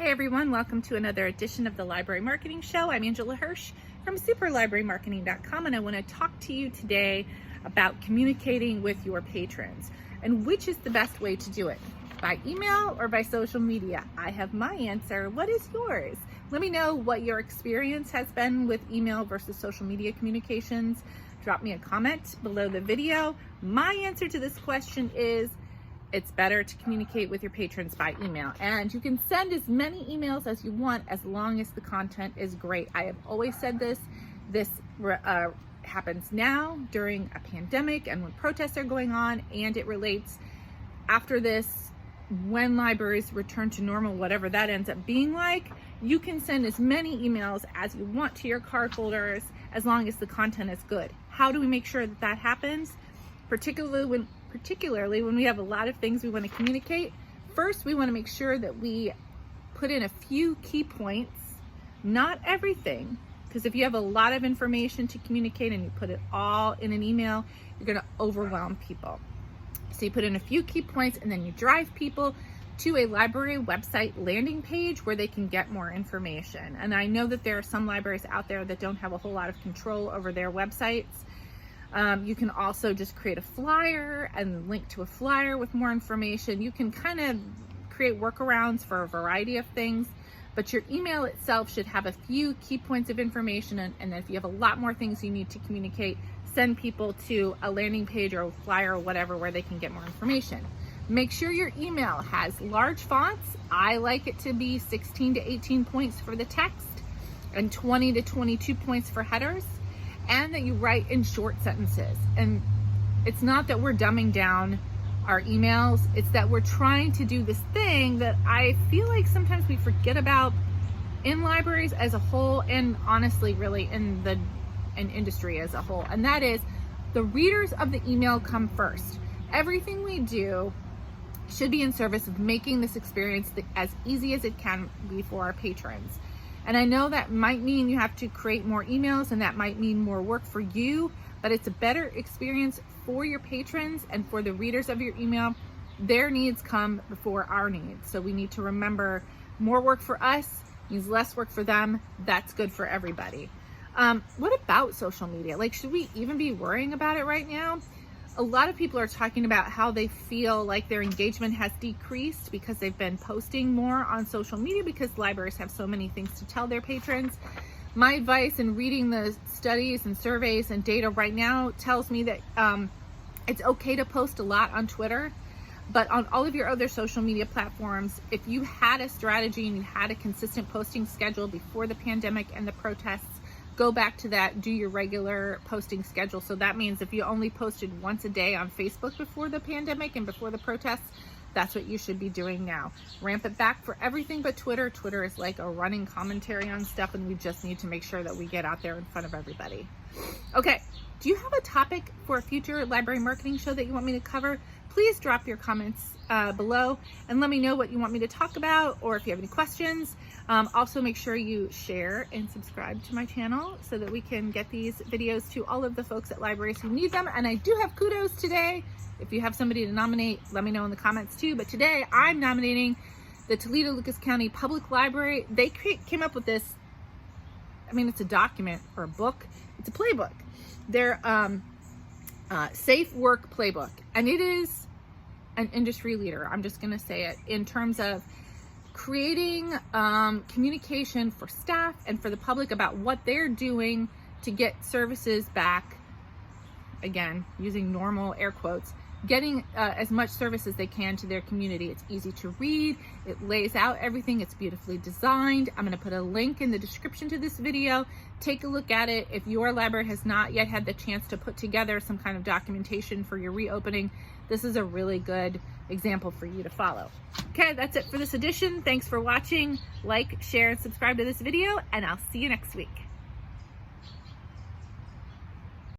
Hey everyone, welcome to another edition of the Library Marketing Show. I'm Angela Hursh from superlibrarymarketing.com, and I want to talk to you today about communicating with your patrons and which is the best way to do it, by email or by social media. I have my answer. What is yours? Let me know what your experience has been with email versus social media communications. Drop me a comment below the video. My answer to this question is it's better to communicate with your patrons by email, and you can send as many emails as you want as long as the content is great. I have always said this happens now during a pandemic and when protests are going on, and it relates after this when libraries return to normal, whatever that ends up being like. You can send as many emails as you want to your cardholders as long as the content is good. How do we make sure that that happens? Particularly when we have a lot of things we want to communicate. First, we want to make sure that we put in a few key points, not everything, because if you have a lot of information to communicate and you put it all in an email, you're going to overwhelm people. So you put in a few key points and then you drive people to a library website landing page where they can get more information. And I know that there are some libraries out there that don't have a whole lot of control over their websites. You can also just create a flyer and link to a flyer with more information. You can kind of create workarounds for a variety of things, but your email itself should have a few key points of information. And if you have a lot more things you need to communicate, send people to a landing page or a flyer or whatever where they can get more information. Make sure your email has large fonts. I like it to be 16 to 18 points for the text and 20 to 22 points for headers, and that you write in short sentences. And it's not that we're dumbing down our emails, it's that we're trying to do this thing that I feel like sometimes we forget about in libraries as a whole, and honestly really in industry as a whole, and that is the readers of the email come first. Everything we do should be in service of making this experience as easy as it can be for our patrons. And I know that might mean you have to create more emails, and that might mean more work for you, but it's a better experience for your patrons and for the readers of your email. Their needs come before our needs. So we need to remember more work for us means less work for them. That's good for everybody. What about social media? Like, should we even be worrying about it right now? A lot of people are talking about how they feel like their engagement has decreased because they've been posting more on social media because libraries have so many things to tell their patrons. My advice in reading the studies and surveys and data right now tells me that it's okay to post a lot on Twitter, but on all of your other social media platforms, if you had a strategy and you had a consistent posting schedule before the pandemic and the protests, go back to that, do your regular posting schedule. So that means if you only posted once a day on Facebook before the pandemic and before the protests, that's what you should be doing now. Ramp it back for everything but Twitter. Twitter is like a running commentary on stuff, and we just need to make sure that we get out there in front of everybody. Okay, do you have a topic for a future library marketing show that you want me to cover? Please drop your comments below and let me know what you want me to talk about, or if you have any questions. Also, make sure you share and subscribe to my channel so that we can get these videos to all of the folks at libraries who need them. And I do have kudos today. If you have somebody to nominate, let me know in the comments too. But today I'm nominating the Toledo-Lucas County Public Library. They came up with this, I mean, it's a document or a book. It's a playbook. Their Safe Work Playbook. And it is an industry leader, I'm just going to say it, in terms of creating communication for staff and for the public about what they're doing to get services back, again, using normal air quotes, getting as much service as they can to their community. It's easy to read, it lays out everything, it's beautifully designed. I'm going to put a link in the description to this video. Take a look at it. If your library has not yet had the chance to put together some kind of documentation for your reopening, this is a really good example for you to follow. Okay, that's it for this edition. Thanks for watching. Like, share, and subscribe to this video, and I'll see you next week.